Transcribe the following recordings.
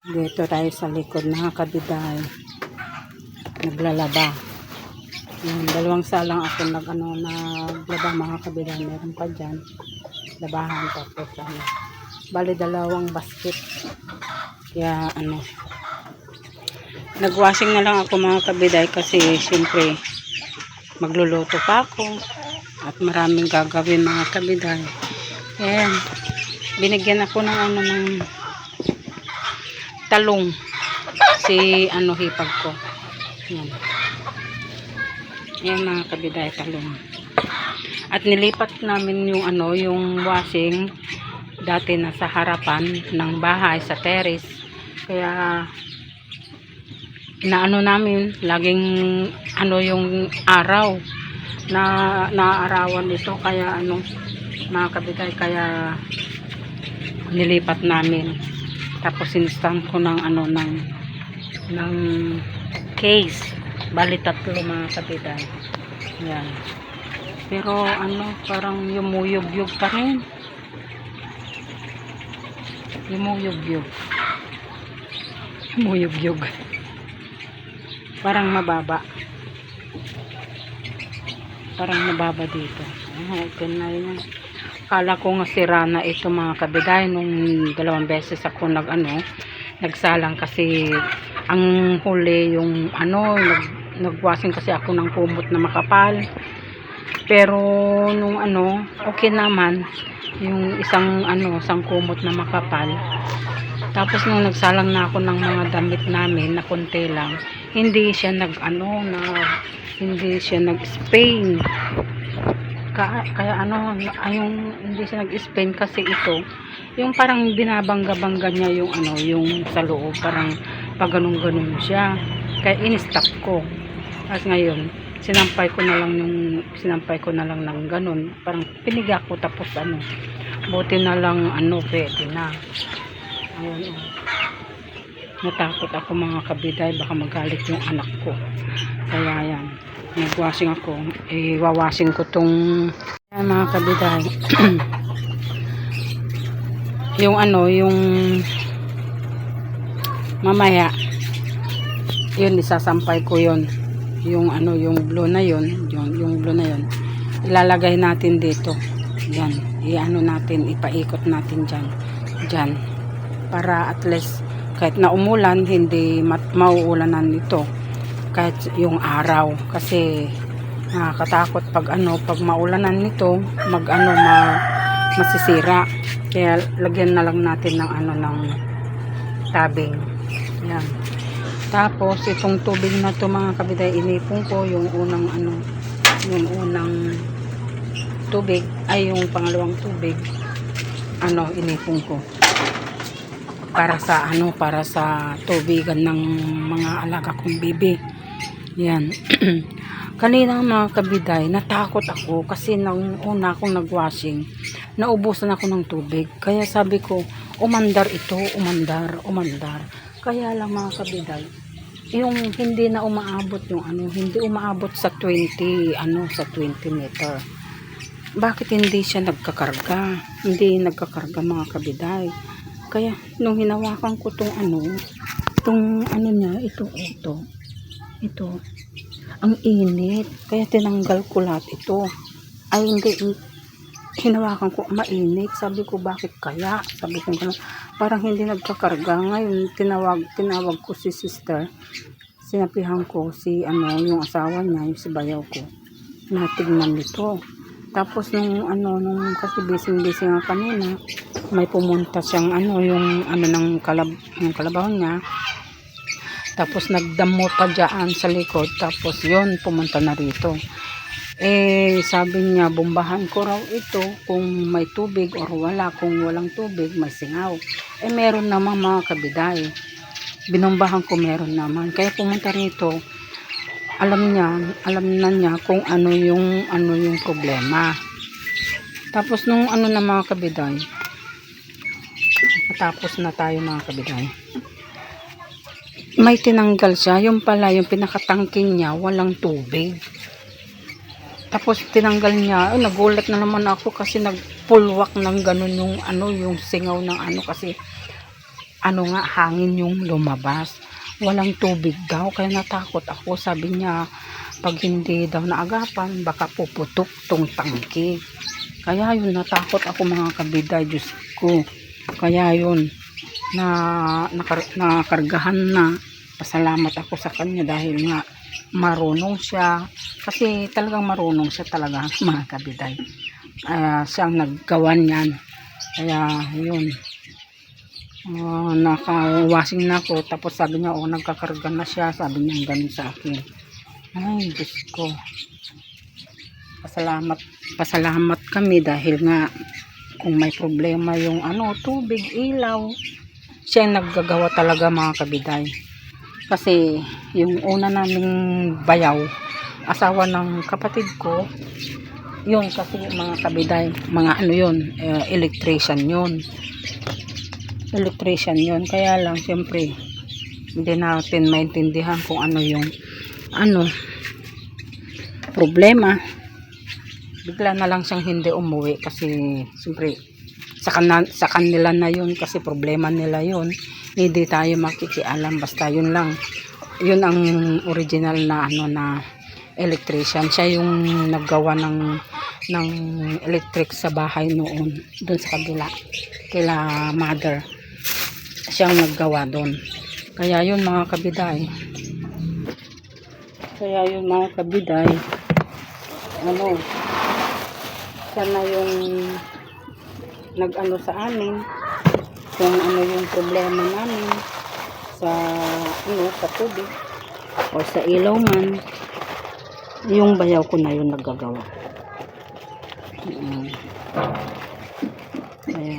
Dito tayo sa likod mga kabiday. Naglalaba. Yung dalawang salang ako naglaba mga kabiday. Meron pa dyan. Labahan tapos bali dalawang basket. Kaya nagwashing na lang ako mga kabiday kasi syempre magluluto pa ako at maraming gagawin mga kabiday. Ayan, binigyan ako ng talong si hipag ko. Ayan. Ayan mga kabiday, talong. At nilipat namin yung washing dati nasa harapan ng bahay sa terrace. Kaya namin laging yung araw na naaarawan ito, kaya mga kabiday, kaya nilipat namin. Tapos sinistamp ko ng ng case, bali 3 mga kabiday. Yan. Pero parang yumuyog-yog pa rin. Yumuyog-yog. Yumuyog-yog. Parang mababa. Parang mababa dito. Open na yun. Akala ko nga sira na ito mga kabiday nung 2 beses ako nagsalang kasi ang huli yung nagwashing kasi ako ng kumot na makapal. Pero nung okay naman yung isang kumot na makapal. Tapos nung nagsalang na ako ng mga damit namin na konti lang, hindi siya hindi siya nag-Spain. Kaya hindi siya nag-Spain kasi ito, yung parang binabangga-bangga niya yung sa loob, parang pag ganun siya. Kaya in-stop ko. At ngayon, sinampay ko na lang ng ganun, parang piniga ko, tapos buti na lang pwede na. Ayun. Natakot ako mga kabiday, baka magalit yung anak ko. Kaya yan, nagwashing ako. Wawashing ko tong mga kabiday. yung mamaya yun, isasampay ko yun. Yung blue na yun, yung blue na yun, ilalagay natin dito. Yan, natin, ipaikot natin dyan, para at least kahit na umulan, hindi mauulanan nito kahit yung araw, kasi nakakatakot pag maulanan nito, masisira. Kaya lagyan na lang natin ng tabing. Yan. Tapos itong tubig na to mga kabiday, inipon ko yung unang tubig, ay yung pangalawang tubig inipon ko para sa tubigan ng mga alaga kong bibi. Yan. Kanina mga kabiday, natakot ako kasi nung una akong nagwashing, naubusan ako ng tubig. Kaya sabi ko, umandar. Kaya lang mga kabiday, yung hindi na umaabot hindi umaabot sa 20 meter. Bakit hindi siya nagkakarga? Hindi nagkakarga mga kabiday. Kaya nung hinawakan ko tong niya, ito, ang init. Kaya tinanggal ko lahat ito. Ay hindi, hinawakan ko, mainit. Sabi ko, bakit kaya? Sabi ko, parang hindi nagkakarga. Ngayon, tinawag ko si sister. Sinapihan ko yung asawa niya, yung si bayaw ko, na tignan nito. Tapos nung kasi busy nga kanina, may pumunta siyang ng kalabaw niya. Tapos nagdamo pa dyan sa likod. Tapos yun, pumunta na rito. Sabi niya, bombahan ko raw ito kung may tubig or wala. Kung walang tubig, may singaw. Meron naman mga kabiday. Binombahan ko, meron naman. Kaya pumunta rito. Alam na niya kung yung problema. Tapos nung na mga kabiday, tapos na tayo mga kabiday, may tinanggal siya. Yung pala, yung pinakatangking niya, walang tubig. Tapos tinanggal niya, nagulat na naman ako kasi nagpulwak ng ganun yung singaw ng kasi ano nga, hangin yung lumabas. Walang tubig daw, kaya natakot ako. Sabi niya, pag hindi daw naagapan, baka puputok tong tangke. Kaya yun, natakot ako mga kabiday, Diyos ko. Kaya yun, nakargahan na. Pasalamat ako sa kanya dahil nga marunong siya. Kasi talagang marunong siya talaga mga kabiday. Siyang naggawa niyan. Kaya yun. Naka-washing na ako. Tapos sabi niya, nagkakarga na siya. Sabi niya ganun sa akin. Ay, Diyos ko. Pasalamat kami dahil nga kung may problema yung tubig, ilaw, siya naggagawa talaga mga kabiday. Kasi yung una naming bayaw, asawa ng kapatid ko, yun kasi mga kabiday, mga electrician yun. Kaya lang siyempre hindi natin maintindihan kung ano yung problema. Bigla na lang siyang hindi umuwi kasi siyempre sa kanila na yun, kasi problema nila yun. Hindi tayo makikialam, basta yun lang. Yun ang original na na electrician. Siya yung naggawa ng electric sa bahay noon, doon sa kabila kila mother. Siyang naggawa doon. Kaya yun mga kabiday, siya na yung sa amin kung ano yung problema namin sa sa tubig o sa ilaw man. Yung bayaw ko na yun naggagawa. Kaya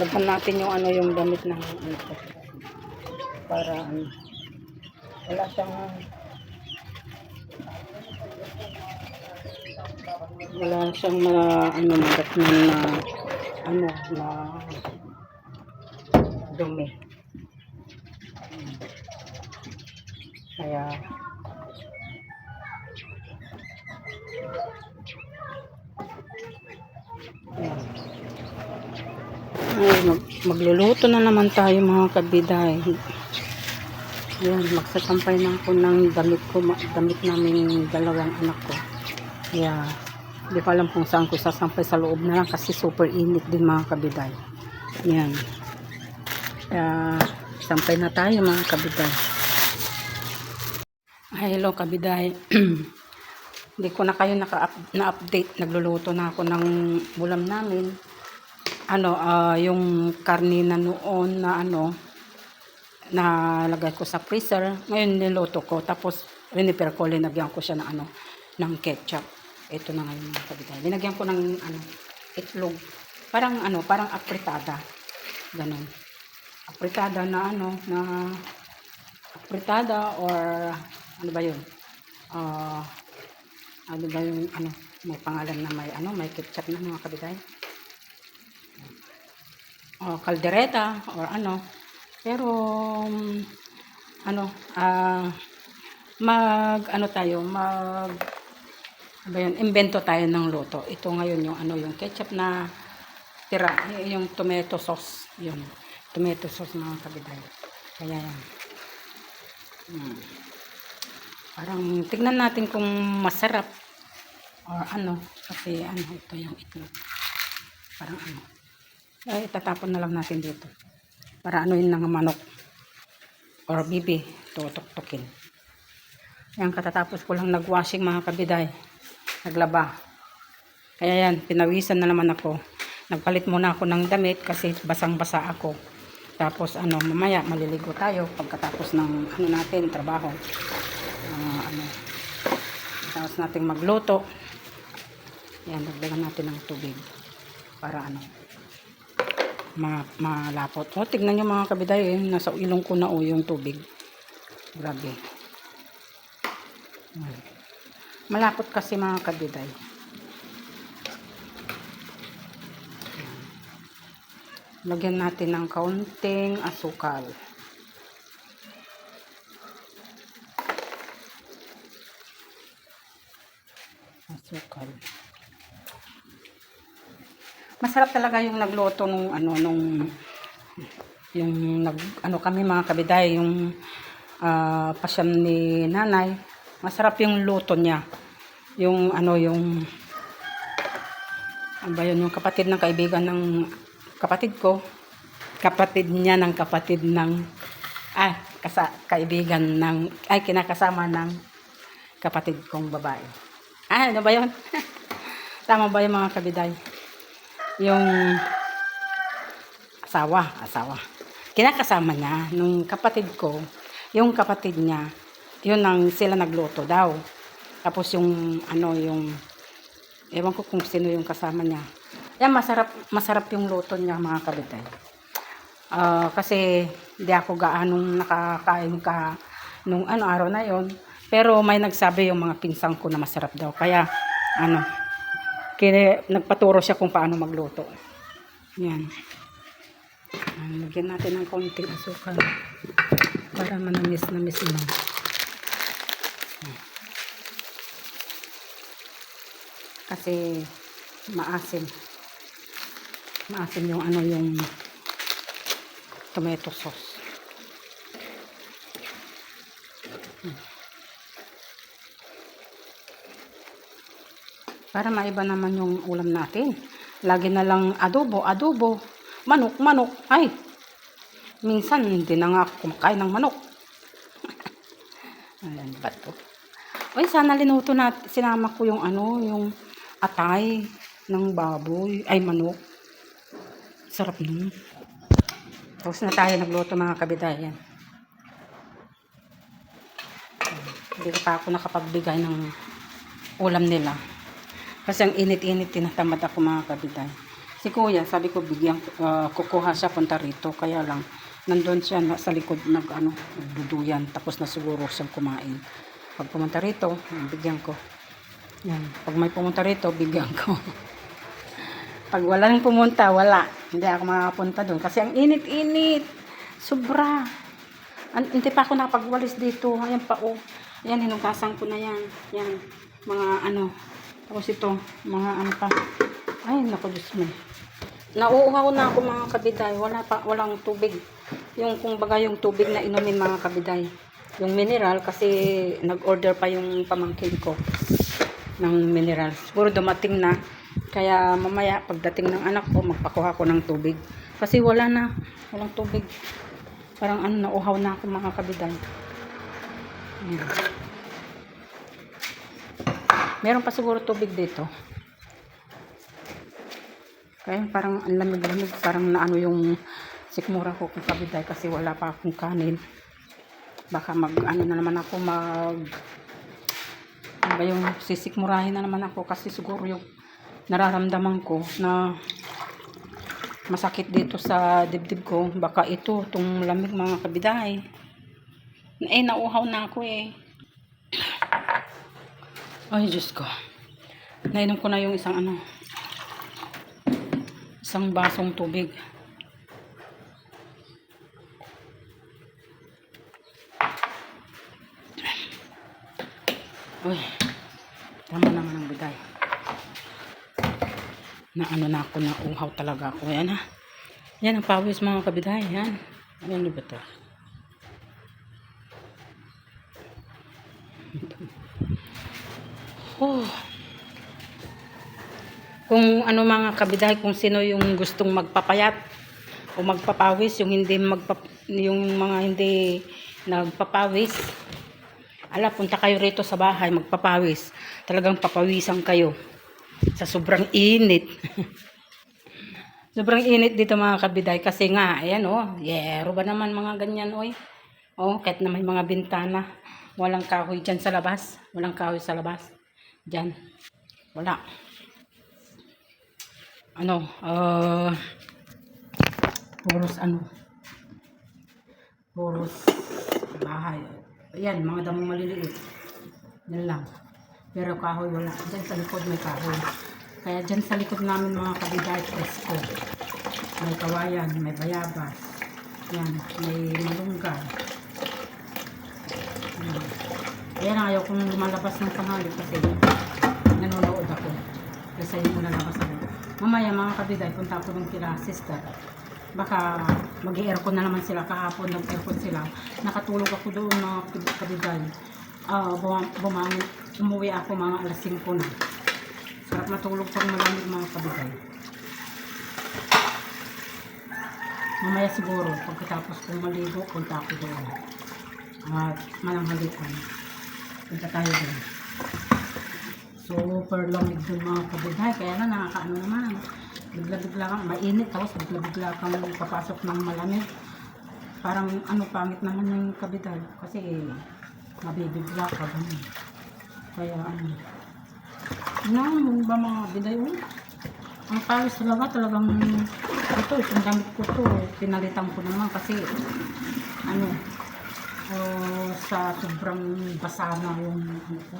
laban natin yung yung damit ng para wala siyang madatnan na dumi. Kaya magluluto na naman tayo mga kabiday. Ayan, magsasampay na ako ng damit namin dalawang anak ko. Kaya hindi ko alam kung saan ko sasampay, sa loob na lang kasi super init din mga kabiday. Ayan, kaya sampay na tayo mga kabiday. Hello kabiday. Hindi ko na kayo na-update. Nagluluto na ako ng ulam namin. Yung karne na noon na nalagay ko sa freezer. Ngayon niluto ko. Tapos riniper ko, linagyan ko siya ng ketchup. Ito na ngayon mga kabiday. Linagyan ko ng itlog. Parang apritada. Ganon. Apritada na apritada or ano ba yun? Ano ba yung may pangalan na may ketchup na mga kabiday? Caldereta or pero invento tayo ng luto. Ito ngayon yung ketchup na tira, yung tomato sauce, yun. Tomato sauce mga kabiday. Kaya yan. Parang tignan natin kung masarap or kasi ito yung itlog. Parang itatapon na lang natin dito para yun ng manok or bibi, tutok-tukin. Yan, katatapos ko lang nagwashing mga kabiday, naglaba. Kaya yan, pinawisan na naman ako. Nagpalit muna ako ng damit kasi basang-basa ako. Tapos mamaya maliligo tayo pagkatapos ng natin trabaho. Tapos nating magluto. Yan, dagdagan natin ng tubig para malapot. Tignan nyo mga kabiday, nasa ilong ko na yung tubig. Grabe. Malapot kasi mga kabiday. Lagyan natin ng kaunting asukal. Masarap talaga yung nagluto nung Yung ano kami mga kabiday, yung pasyam ni nanay, masarap yung luto niya. Yung yung ano ba yun, yung kapatid ng kaibigan ng kapatid ko, kapatid niya ng kapatid ng kaibigan ng kinakasama ng kapatid kong babae. Ano ba yun? Tama ba yung mga kabiday? Yung asawa. Kinakasama niya nung kapatid ko, yung kapatid niya, yun ang sila nagluto daw. Tapos yung yung ewan ko kung sino yung kasama niya. Yan, masarap yung luto niya mga kabiday. Kasi hindi ako gaanong nakakain nung araw na yon. Pero may nagsabi yung mga pinsang ko na masarap daw. Kaya nagpaturo siya kung paano magluto. Yan. Lagyan natin ng konting asukal para manamis naman. Kasi maasim yung yung tomato sauce. Para maiba naman yung ulam natin. Lagi na lang adobo, manok. Ay, minsan hindi na nga ako kumakain ng manok. Ayan ba to? Uy, sana linuto natin, sinama ko yung yung atay ng baboy, manok. Sarap nun. Tapos na tayo nagluto mga kabidayan. Hindi pa ako nakapagbigay ng ulam nila. Kasi ang init-init, tinatamad ako mga kabiday. Si kuya, sabi ko kukuha siya punta rito. Kaya lang, nandun siya sa likod nagduduyan. Tapos na siguro siyang kumain. Pag pumunta rito, bigyan ko. Yan. Pag may pumunta rito, bigyan ko. Pag walang pumunta, wala. Hindi ako makapunta doon. Kasi ang init-init. Sobra. Hindi pa ako nakapagwalis dito. Ayan pa Ayan, hinugasan ko na yan. Yan. Mga Tapos ito, mga pa. Ay, naku, Diyos mo. Nauuhaw na ako mga kabiday. Walang tubig. Yung yung tubig na inumin mga kabiday. Yung mineral, kasi nag-order pa yung pamangkin ko ng mineral. Siguro dumating na. Kaya mamaya, pagdating ng anak ko, magpakuha ko ng tubig. Kasi walang tubig. Parang nauuhaw na ako mga kabiday. Ayan. Meron pa siguro tubig dito. Kaya parang ang lamig-lamig. Parang yung sikmura ko kung kabiday kasi wala pa akong kanin. Baka na naman ako yung sisikmurahin na naman ako kasi siguro yung nararamdaman ko na masakit dito sa dibdib ko. Baka itong lamig mga kabiday. Nauuhaw na ako Ay, Diyos ko. Nainom ko na yung isang basong tubig. Uy, tama naman ang biday. Na ako, nauuhaw talaga ako. Yan Yan ang pawis mga kabiday. Yan. Ano ba ito? Kung mga kabiday, kung sino yung gustong magpapayat o magpapawis, yung mga hindi nagpapawis, punta kayo rito sa bahay, magpapawis. Talagang papawisan kayo sa sobrang init. Sobrang init dito mga kabiday kasi nga, ayan yero ba naman mga ganyan kahit na may mga bintana, walang kahoy dyan sa labas. Walang kahoy sa labas. Dyan. Wala. Puros bahay. Ayan, mga damong maliliit. Yan lang. Pero kahoy wala. Dyan sa likod may kahoy. Kaya dyan sa likod namin mga kabiday, presko. May kawayan, may bayabas. Yan, may malunggay. Ayan, ayaw kong lumalabas ng tanghali kasi nanonood ako. Kasi yung lalabas ako. Mamaya mga kabiday, punta ako ng kila sister. baka mag-aircon na naman sila. Kahapon nag-aircon sila. Nakatulog ako doon mga kabiday. Bumangon, umuwi ako mga alas 5 na. Sarap matulog pag malamig mga kabiday. Mamaya siguro, pagkatapos kong maligo, punta ako doon. At mananghalian. Punta tayo doon. Super lamig doon mga kabiday. Kaya na nakakaano naman. Bigla-bigla kang mainit. Tapos bigla-bigla kang papasok ng malamig. Parang ano, pangit naman yung kabiday. Kasi mabibigla ka ganun. Kaya ano. Ano ba mga kabiday? Ang palis talagang ito, itong damit ko to, pinalitan ko naman kasi ano, sa sobrang basa na yung ano ko.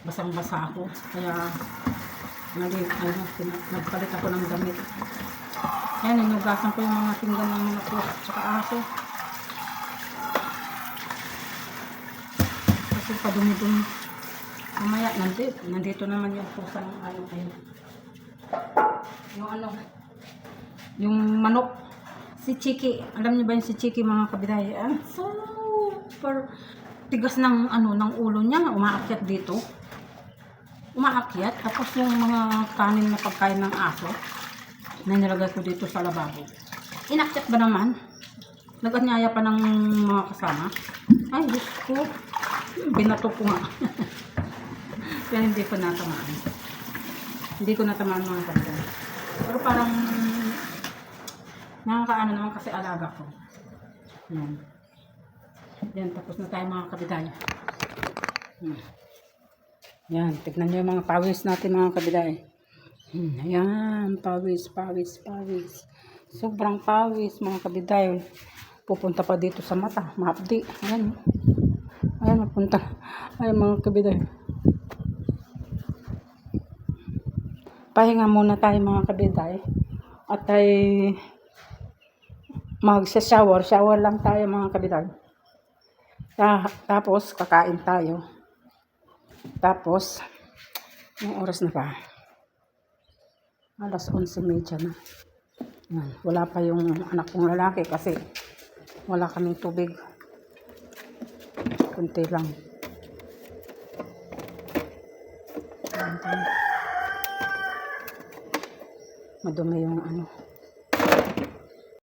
Basang-basa ako, kaya nagpalit ako ng damit. Ayan, inugasan ko yung mga pinggan ng mga po at saka aso. Kasi padumi-dumi. Mamaya, nandito naman yung pusa ng ayun. Yung ano, yung manok. Si Chiki, alam niyo ba yung si Chiki mga kabiday? Super tigas ng ano, ng ulo niya, umaakyat dito. Umaakyat, tapos yung mga kanin na pagkain ng aso, na nilagay ko dito sa lababo. Inakyat ba naman? Nag-anyaya pa ng mga kasama. Ay, Diyos ko. Binato ko nga. Kaya hindi ko natamaan. Hindi ko natamaan mga kabiday. Pero parang nakakaano naman kasi alaga ko. Yan. Yan, tapos na tayo mga kabiday. Yan, tignan nyo yung mga pawis natin mga kabiday. Ayan, pawis. Sobrang pawis mga kabiday. Pupunta pa dito sa mata, mahapdi. Ayan. Ayan, mapunta. Ayan mga kabiday. Pahinga muna tayo mga kabiday. At ay magsa-shower. Shower lang tayo mga kabiday. Tapos kakain tayo. Tapos yung oras na pa. Alas 11:30 na. Yan. Wala pa yung anak kong lalaki kasi wala kaming tubig. Kunti lang. Madumi yung ano.